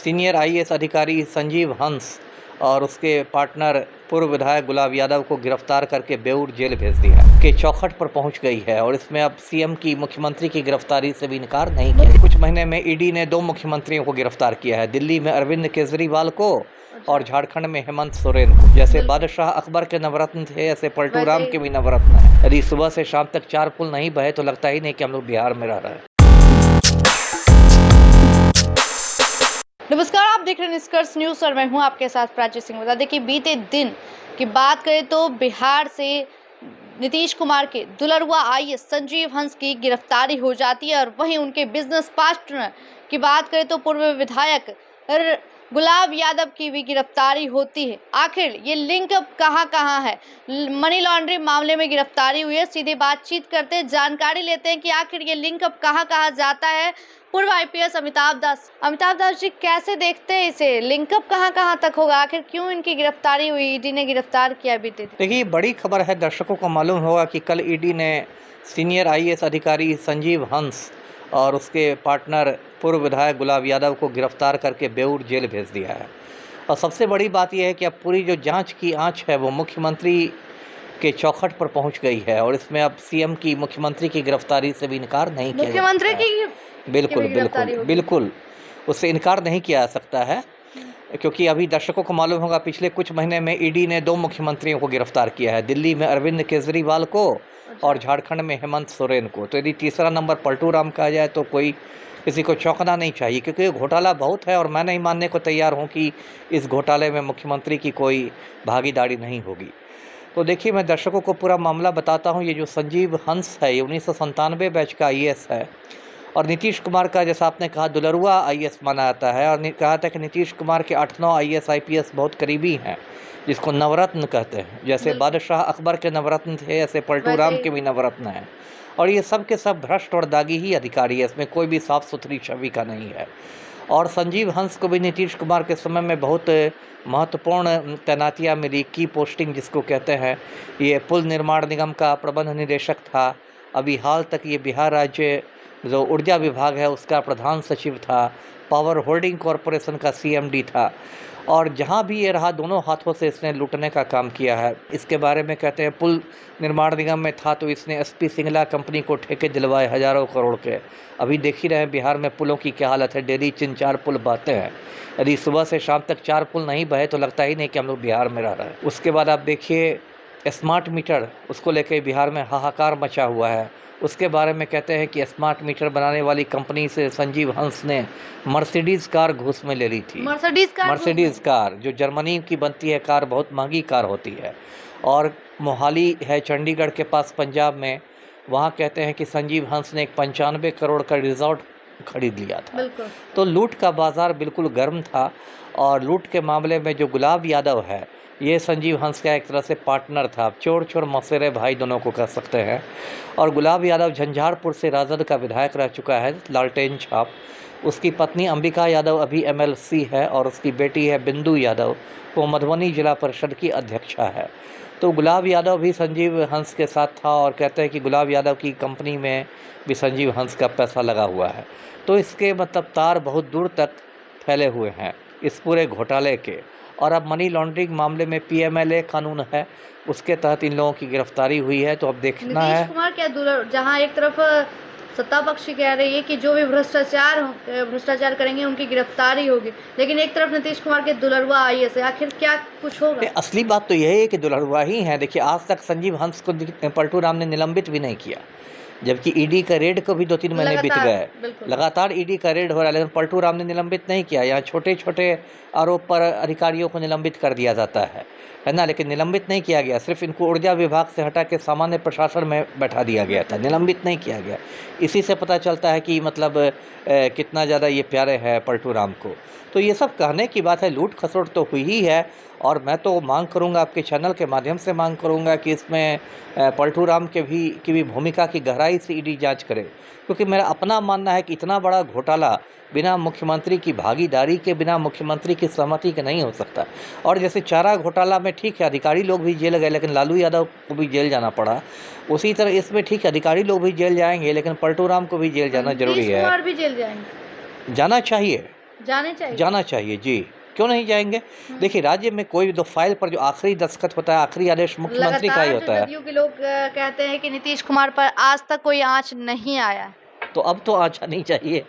Senior IAS अधिकारी संजीव हंस और उसके पार्टनर पूर्व विधायक गुलाब यादव को गिरफ्तार करके बेऊर जेल भेज दिया के चौखट पर पहुंच गई है। और इसमें अब सीएम की मुख्यमंत्री की गिरफ्तारी से भी इनकार नहीं किया। कुछ महीने में ईडी ने 2 मुख्यमंत्रियों को गिरफ्तार किया है, दिल्ली में अरविंद केजरीवाल को और झारखंड में हेमंत सोरेन को। जैसे बादशाह अकबर के नवरत्न थे, ऐसे पलटू राम के भी नवरत्न है। यदि सुबह से शाम तक 4 पुल नहीं बहे तो लगता ही नहीं कि हम लोग बिहार में रह रहे हैं। नमस्कार, आप देख रहे हैं निष्कर्ष न्यूज और मैं हूं आपके साथ प्राची सिंह। बता दें कि बीते दिन की बात करें तो बिहार से नीतीश कुमार के दुलरुआ आईएएस संजीव हंस की गिरफ्तारी हो जाती है और वहीं उनके बिजनेस पार्टनर की बात करें तो पूर्व विधायक गुलाब यादव की भी गिरफ्तारी होती है। आखिर ये लिंक अब कहां है? मनी लॉन्ड्रिंग मामले में गिरफ्तारी हुई है। सीधे बातचीत करते हैं, जानकारी लेते हैं कि आखिर ये लिंक अब कहां जाता है। पूर्व आईपीएस अमिताभ दास जी कैसे देखते हैं इसे? लिंकअप कहां तक होगा? आखिर क्यों इनकी गिरफ्तारी हुई? ईडी ने गिरफ्तार किया बीते दिन। देखिए, बड़ी खबर है। दर्शकों को मालूम होगा कि कल ईडी ने सीनियर आईएएस अधिकारी संजीव हंस और उसके पार्टनर पूर्व विधायक गुलाब यादव को गिरफ्तार करके बेऊर जेल भेज दिया है। और सबसे बड़ी बात यह है कि अब पूरी जो जांच की आंच है वो मुख्यमंत्री के चौखट पर पहुंच गई है। और इसमें अब सीएम की मुख्यमंत्री की गिरफ्तारी से भी इनकार नहीं किया जा सकता है। मुख्यमंत्री की बिल्कुल उससे इनकार नहीं किया जा सकता है, क्योंकि अभी दर्शकों को मालूम होगा पिछले कुछ महीने में ईडी ने 2 मुख्यमंत्रियों को गिरफ्तार किया है, दिल्ली में अरविंद केजरीवाल को और झारखंड में हेमंत सोरेन को। तो यदि तीसरा नंबर पलटू राम का आ जाए तो कोई किसी को चौंकना नहीं चाहिए, क्योंकि ये घोटाला बहुत है और मैं नहीं मानने को तैयार हूँ कि इस घोटाले में मुख्यमंत्री की कोई भागीदारी नहीं होगी। तो देखिए, मैं दर्शकों को पूरा मामला बताता हूँ। ये जो संजीव हंस है, ये 1997 बैच का आईएएस है और नीतीश कुमार का, जैसा आपने कहा, दुलरुआ आईएएस माना जाता है। और कहा था कि नीतीश कुमार के 8-9 आईएएस आईपीएस बहुत करीबी हैं, जिसको नवरत्न कहते हैं। जैसे बादशाह अकबर के नवरत्न थे, ऐसे पलटू राम के भी नवरत्न हैं। और ये सब के सब भ्रष्ट और दागी ही अधिकारी है, इसमें कोई भी साफ सुथरी छवि का नहीं है। और संजीव हंस को भी नीतीश कुमार के समय में बहुत महत्वपूर्ण तैनातियाँ मिली, की पोस्टिंग जिसको कहते हैं। ये पुल निर्माण निगम का प्रबंध निदेशक था, अभी हाल तक ये बिहार राज्य जो ऊर्जा विभाग है उसका प्रधान सचिव था, पावर होल्डिंग कॉरपोरेशन का सीएमडी था। और जहाँ भी ये रहा, दोनों हाथों से इसने लूटने का काम किया है। इसके बारे में कहते हैं, पुल निर्माण निगम में था तो इसने एसपी सिंगला कंपनी को ठेके दिलवाए हज़ारों करोड़ के। अभी देख ही रहे हैं बिहार में पुलों की क्या हालत है, डेली 3-4 पुल बहते हैं। यदि सुबह से शाम तक 4 पुल नहीं बहे तो लगता ही नहीं कि हम लोग बिहार में रह रहे हैं। उसके बाद आप देखिए, स्मार्ट मीटर, उसको लेकर बिहार में हाहाकार मचा हुआ है। उसके बारे में कहते हैं कि स्मार्ट मीटर बनाने वाली कंपनी से संजीव हंस ने मर्सिडीज़ कार घूस में ले ली थी। मर्सिडीज़ कार जो जर्मनी की बनती है कार, बहुत महंगी कार होती है। और मोहाली है चंडीगढ़ के पास पंजाब में, वहाँ कहते हैं कि संजीव हंस ने एक 95 करोड़ का रिजॉर्ट खरीद लिया था। तो लूट का बाजार बिल्कुल गर्म था। और लूट के मामले में जो गुलाब यादव है, ये संजीव हंस का एक तरह से पार्टनर था। चोर मौसेरे भाई दोनों को कह सकते हैं। और गुलाब यादव झंझारपुर से राजद का विधायक रह चुका है, लालटेन छाप। उसकी पत्नी अंबिका यादव अभी एमएलसी है और उसकी बेटी है बिंदु यादव, वो मधुबनी जिला परिषद की अध्यक्षा है। तो गुलाब यादव भी संजीव हंस के साथ था और कहते हैं कि गुलाब यादव की कंपनी में भी संजीव हंस का पैसा लगा हुआ है। तो इसके मतलब तार बहुत दूर तक फैले हुए हैं इस पूरे घोटाले के। और अब मनी लॉन्ड्रिंग मामले में पीएमएलए कानून है, उसके तहत इन लोगों की गिरफ्तारी हुई है। तो अब देखना है। नीतीश कुमार क्या जहां एक तरफ सत्ता पक्षी कह रही है कि जो भी भ्रष्टाचार करेंगे उनकी गिरफ्तारी होगी, लेकिन एक तरफ नीतीश कुमार के दुलरुआ आईएएस है। आखिर क्या कुछ होगा? असली बात तो यही है कि दुलरुआ ही है। देखिए, आज तक संजीव हंस को पलटू राम ने निलंबित भी नहीं किया, जबकि ईडी का रेड को भी 2-3 महीने बीत गए। लगातार ईडी का रेड हो रहा है, लेकिन पलटू राम ने निलंबित नहीं किया। यहाँ छोटे आरोप पर अधिकारियों को निलंबित कर दिया जाता है ना, लेकिन निलंबित नहीं किया गया। सिर्फ इनको ऊर्जा विभाग से हटा के सामान्य प्रशासन में बैठा दिया गया था, निलंबित नहीं किया गया। इसी से पता चलता है कि मतलब कितना ज़्यादा ये प्यारे हैं पलटू राम को। तो ये सब कहने की बात है, लूट खसोट तो हुई ही है। और मैं तो मांग करूंगा, आपके चैनल के माध्यम से मांग करूंगा कि इसमें पलटू राम की भी भूमिका की गहराई से ईडी जांच करे, क्योंकि मेरा अपना मानना है कि इतना बड़ा घोटाला बिना मुख्यमंत्री की भागीदारी के, बिना मुख्यमंत्री की सहमति के नहीं हो सकता। और जैसे चारा घोटाला में ठीक है अधिकारी लोग भी जेल गए, लेकिन लालू यादव को भी जेल जाना पड़ा। उसी तरह इसमें ठीक है अधिकारी लोग भी जेल जाएंगे, लेकिन पलटू राम को भी जेल जाना जरूरी है। भी जेल जाएंगे, जाना चाहिए। जाने चाहिए। जाना चाहिए जी, क्यों नहीं जाएंगे। देखिए, राज्य में कोई भी तो फाइल पर जो आखिरी दस्तखत होता है, आखिरी आदेश मुख्यमंत्री का ही लगातार जो होता है। जदयू के लोग कहते हैं कि नीतीश कुमार पर आज तक कोई आँच नहीं आया है। तो अब तो आना नहीं चाहिए।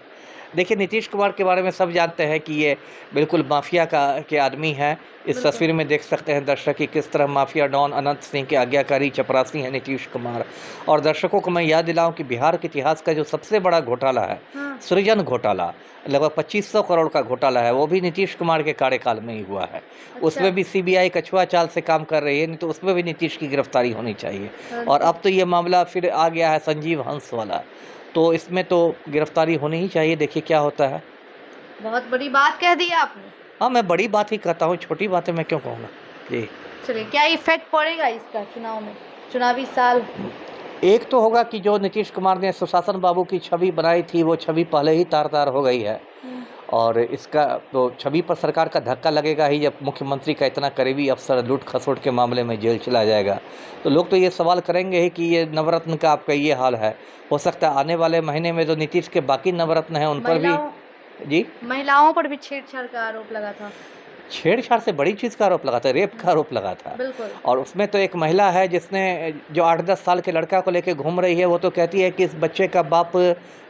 देखिए, नीतीश कुमार के बारे में सब जानते हैं कि ये बिल्कुल माफिया के आदमी हैं। इस बिल्कुल। तस्वीर में देख सकते हैं दर्शक कि किस तरह माफिया डॉन अनंत सिंह के आज्ञाकारी चपरासी हैं नीतीश कुमार। और दर्शकों को मैं याद दिलाऊं कि बिहार के इतिहास का जो सबसे बड़ा घोटाला है, हाँ। सृजन घोटाला, लगभग 2500 करोड़ का घोटाला है, वो भी नीतीश कुमार के कार्यकाल में ही हुआ है। उसमें भी सीबीआई कछुआ चाल से काम कर रही है, नहीं तो उसमें भी नीतीश की गिरफ्तारी होनी चाहिए। और अब तो ये मामला फिर आ गया है संजीव हंस वाला, तो इसमें तो गिरफ्तारी होनी ही चाहिए। देखिए क्या होता है। बहुत बड़ी बात कह दी आपने। हाँ, मैं बड़ी बात ही कहता हूँ, छोटी बातें मैं क्यों कहूँगा जी। चलिए, क्या इफेक्ट पड़ेगा इसका चुनाव में, चुनावी साल? एक तो होगा कि जो नीतीश कुमार ने सुशासन बाबू की छवि बनाई थी, वो छवि पहले ही तार-तार हो गई है। और इसका तो छवि पर सरकार का धक्का लगेगा ही, जब मुख्यमंत्री का इतना करीबी अफसर लूट-खसोट के मामले में जेल चला जाएगा। तो लोग तो ये सवाल करेंगे ही कि ये नवरत्न का आपका ये हाल है। हो सकता है आने वाले महीने में जो नीतीश के बाकी नवरत्न हैं उन पर भी जी, महिलाओं पर भी छेड़छाड़ का आरोप लगा था। छेड़छाड़ से बड़ी चीज़ का आरोप लगा था, रेप का आरोप लगा था। बिल्कुल। और उसमें तो एक महिला है जिसने जो 8-10 साल के लड़का को लेके घूम रही है, वो तो कहती है कि इस बच्चे का बाप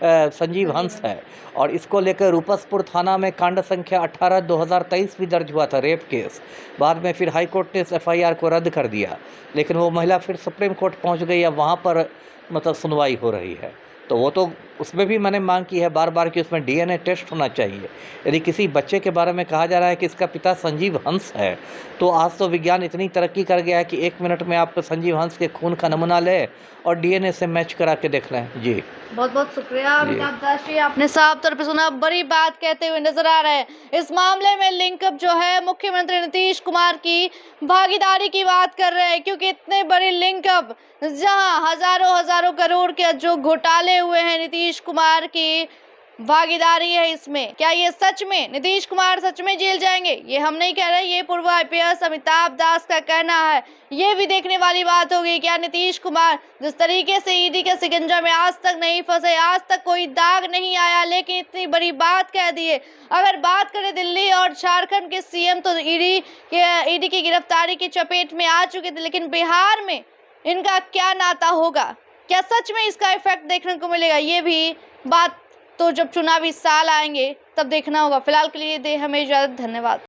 संजीव हंस है। और इसको लेकर रूपसपुर थाना में कांड संख्या 18/2023 भी दर्ज हुआ था, रेप केस। बाद में फिर हाई कोर्ट ने इस एफआईआर को रद्द कर दिया, लेकिन वो महिला फिर सुप्रीम कोर्ट पहुंच गई, अब वहाँ पर मतलब सुनवाई हो रही है। तो वो तो उसमें भी मैंने मांग की है बार-बार कि उसमें डीएनए टेस्ट होना चाहिए। यदि किसी बच्चे के बारे में कहा जा रहा है कि इसका पिता संजीव हंस है, तो आज तो विज्ञान इतनी तरक्की कर गया है कि 1 मिनट में आप संजीव हंस के खून का नमूना लें और डीएनए से मैच करा के देख लें। जी। बहुत बहुत शुक्रिया अमिताभ दास जी, आपने साफ तौर पे सुना, बड़ी बात कहते हुए नजर आ रहे हैं। इस मामले में लिंकअप जो है मुख्यमंत्री नीतीश कुमार की भागीदारी की बात कर रहे हैं, क्योंकि इतने बड़ी लिंकअप जहां हजारों करोड़ के जो घोटाले हुए हैं, नीतीश कुमार की भागीदारी है इसमें। क्या ये सच में नीतीश कुमार सच में जेल जाएंगे? ये हम नहीं कह रहे, ये पूर्व आईपीएस अमिताभ दास का कहना है। ये भी देखने वाली बात होगी, क्या नीतीश कुमार जिस तरीके से ईडी के शिकंजा में आज तक नहीं फंसे, आज तक कोई दाग नहीं आया, लेकिन इतनी बड़ी बात कह दी है। अगर बात करें दिल्ली और झारखंड के सीएम, तो ईडी की गिरफ्तारी की चपेट में आ चुके थे, लेकिन बिहार में इनका क्या नाता होगा? क्या सच में इसका इफेक्ट देखने को मिलेगा? ये भी बात तो जब चुनावी साल आएंगे तब देखना होगा। फिलहाल के लिए दे हमें इजाजत, धन्यवाद।